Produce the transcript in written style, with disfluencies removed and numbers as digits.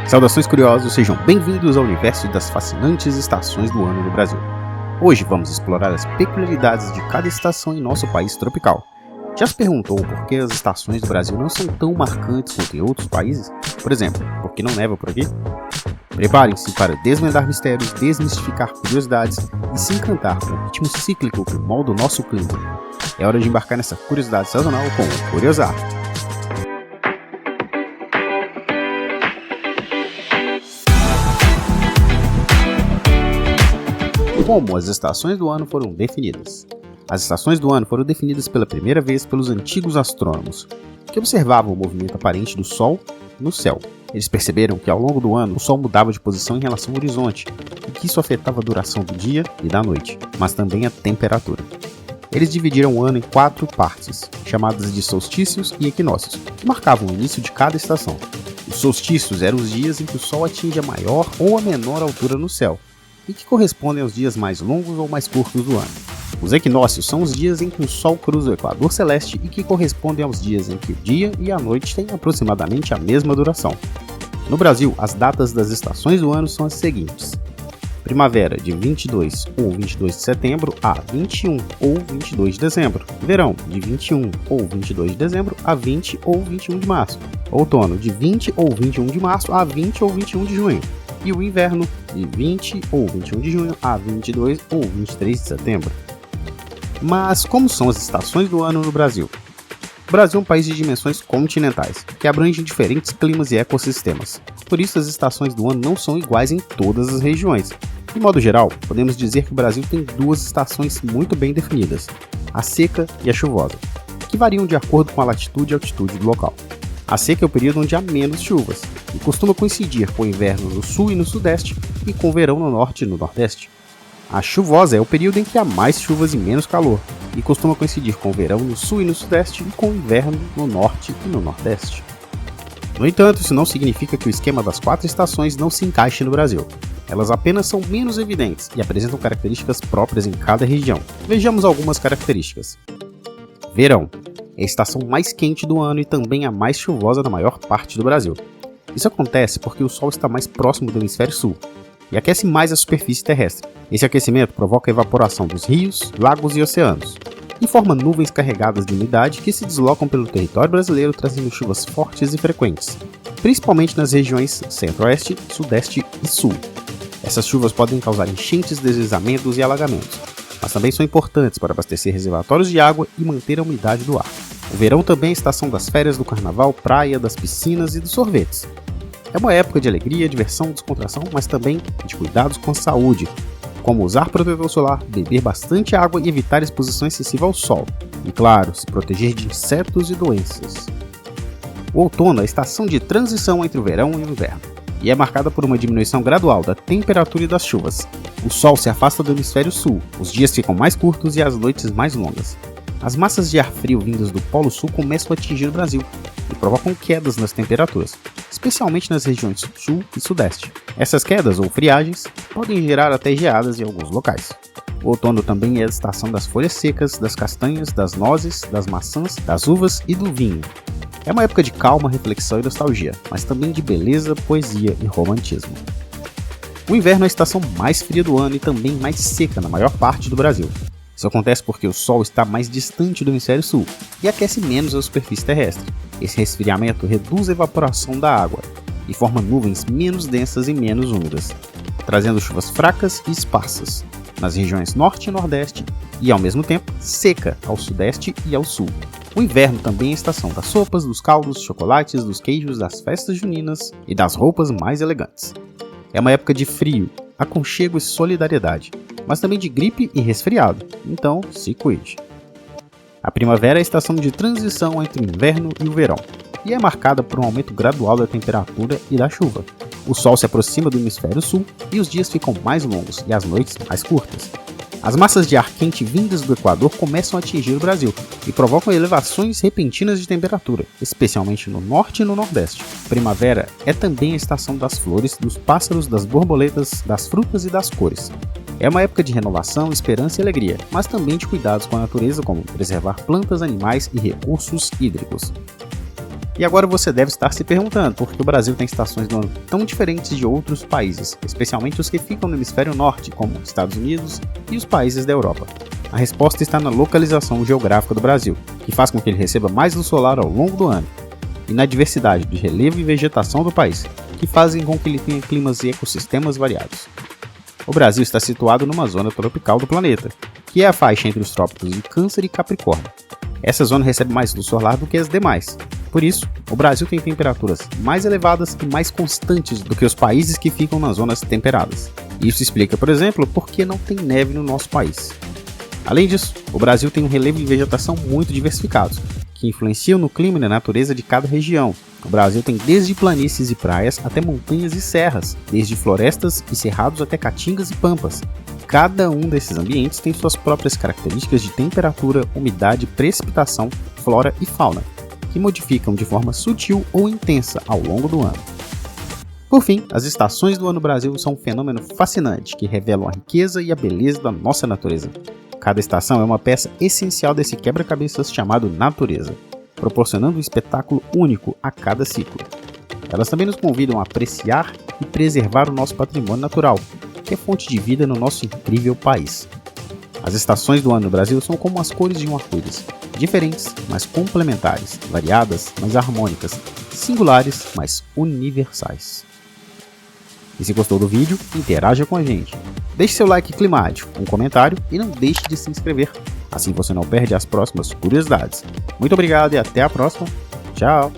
Saudações curiosos, sejam bem-vindos ao universo das fascinantes estações do ano no Brasil. Hoje vamos explorar as peculiaridades de cada estação em nosso país tropical. Já se perguntou por que as estações do Brasil não são tão marcantes quanto em outros países? Por exemplo, por que não neva por aqui? Preparem-se para desvendar mistérios, desmistificar curiosidades e se encantar com o ritmo cíclico que molda o nosso clima. É hora de embarcar nessa curiosidade sazonal com o Curiosar. Como as estações do ano foram definidas? As estações do ano foram definidas pela primeira vez pelos antigos astrônomos, que observavam o movimento aparente do Sol no céu. Eles perceberam que ao longo do ano o Sol mudava de posição em relação ao horizonte, e que isso afetava a duração do dia e da noite, mas também a temperatura. Eles dividiram o ano em 4 partes, chamadas de solstícios e equinócios, que marcavam o início de cada estação. Os solstícios eram os dias em que o Sol atinge a maior ou a menor altura no céu, e que correspondem aos dias mais longos ou mais curtos do ano. Os equinócios são os dias em que o Sol cruza o equador celeste e que correspondem aos dias em que o dia e a noite têm aproximadamente a mesma duração. No Brasil, as datas das estações do ano são as seguintes: primavera, de 22 ou 22 de setembro a 21 ou 22 de dezembro. Verão, de 21 ou 22 de dezembro a 20 ou 21 de março. Outono, de 20 ou 21 de março a 20 ou 21 de junho. E o inverno, de 20 ou 21 de junho a 22 ou 23 de setembro. Mas como são as estações do ano no Brasil? O Brasil é um país de dimensões continentais, que abrange diferentes climas e ecossistemas. Por isso, as estações do ano não são iguais em todas as regiões. De modo geral, podemos dizer que o Brasil tem 2 estações muito bem definidas, a seca e a chuvosa, que variam de acordo com a latitude e altitude do local. A seca é o período onde há menos chuvas, e costuma coincidir com o inverno no sul e no sudeste, e com o verão no norte e no nordeste. A chuvosa é o período em que há mais chuvas e menos calor, e costuma coincidir com o verão no sul e no sudeste, e com o inverno no norte e no nordeste. No entanto, isso não significa que o esquema das 4 estações não se encaixe no Brasil. Elas apenas são menos evidentes e apresentam características próprias em cada região. Vejamos algumas características. Verão. É a estação mais quente do ano e também a mais chuvosa da maior parte do Brasil. Isso acontece porque o Sol está mais próximo do hemisfério sul e aquece mais a superfície terrestre. Esse aquecimento provoca a evaporação dos rios, lagos e oceanos e forma nuvens carregadas de umidade que se deslocam pelo território brasileiro trazendo chuvas fortes e frequentes, principalmente nas regiões centro-oeste, sudeste e sul. Essas chuvas podem causar enchentes, deslizamentos e alagamentos, mas também são importantes para abastecer reservatórios de água e manter a umidade do ar. O verão também é a estação das férias, do carnaval, praia, das piscinas e dos sorvetes. É uma época de alegria, diversão, descontração, mas também de cuidados com a saúde, como usar protetor solar, beber bastante água e evitar exposição excessiva ao sol. E claro, se proteger de insetos e doenças. O outono é a estação de transição entre o verão e o inverno, e é marcada por uma diminuição gradual da temperatura e das chuvas. O sol se afasta do hemisfério sul, os dias ficam mais curtos e as noites mais longas. As massas de ar frio vindas do Polo Sul começam a atingir o Brasil e provocam quedas nas temperaturas, especialmente nas regiões sul e sudeste. Essas quedas ou friagens podem gerar até geadas em alguns locais. O outono também é a estação das folhas secas, das castanhas, das nozes, das maçãs, das uvas e do vinho. É uma época de calma, reflexão e nostalgia, mas também de beleza, poesia e romantismo. O inverno é a estação mais fria do ano e também mais seca na maior parte do Brasil. Isso acontece porque o Sol está mais distante do hemisfério sul e aquece menos a superfície terrestre. Esse resfriamento reduz a evaporação da água e forma nuvens menos densas e menos úmidas, trazendo chuvas fracas e esparsas nas regiões norte e nordeste e, ao mesmo tempo, seca ao sudeste e ao sul. O inverno também é a estação das sopas, dos caldos, chocolates, dos queijos, das festas juninas e das roupas mais elegantes. É uma época de frio, aconchego e solidariedade, mas também de gripe e resfriado, então se cuide. A primavera é a estação de transição entre o inverno e o verão, e é marcada por um aumento gradual da temperatura e da chuva. O sol se aproxima do hemisfério sul e os dias ficam mais longos e as noites mais curtas. As massas de ar quente vindas do Equador começam a atingir o Brasil e provocam elevações repentinas de temperatura, especialmente no norte e no nordeste. Primavera é também a estação das flores, dos pássaros, das borboletas, das frutas e das cores. É uma época de renovação, esperança e alegria, mas também de cuidados com a natureza, como preservar plantas, animais e recursos hídricos. E agora você deve estar se perguntando por que o Brasil tem estações do ano tão diferentes de outros países, especialmente os que ficam no hemisfério norte, como Estados Unidos e os países da Europa. A resposta está na localização geográfica do Brasil, que faz com que ele receba mais luz solar ao longo do ano, e na diversidade de relevo e vegetação do país, que fazem com que ele tenha climas e ecossistemas variados. O Brasil está situado numa zona tropical do planeta, que é a faixa entre os trópicos de Câncer e Capricórnio. Essa zona recebe mais luz solar do que as demais. Por isso, o Brasil tem temperaturas mais elevadas e mais constantes do que os países que ficam nas zonas temperadas. Isso explica, por exemplo, por que não tem neve no nosso país. Além disso, o Brasil tem um relevo de vegetação muito diversificado, que influenciam no clima e na natureza de cada região. O Brasil tem desde planícies e praias até montanhas e serras, desde florestas e cerrados até caatingas e pampas. Cada um desses ambientes tem suas próprias características de temperatura, umidade, precipitação, flora e fauna, que modificam de forma sutil ou intensa ao longo do ano. Por fim, as estações do ano no Brasil são um fenômeno fascinante que revelam a riqueza e a beleza da nossa natureza. Cada estação é uma peça essencial desse quebra-cabeças chamado natureza, proporcionando um espetáculo único a cada ciclo. Elas também nos convidam a apreciar e preservar o nosso patrimônio natural, que é fonte de vida no nosso incrível país. As estações do ano no Brasil são como as cores de um arco-íris, diferentes, mas complementares, variadas, mas harmônicas, singulares, mas universais. E se gostou do vídeo, interaja com a gente. Deixe seu like climático, um comentário e não deixe de se inscrever. Assim você não perde as próximas curiosidades. Muito obrigado e até a próxima. Tchau!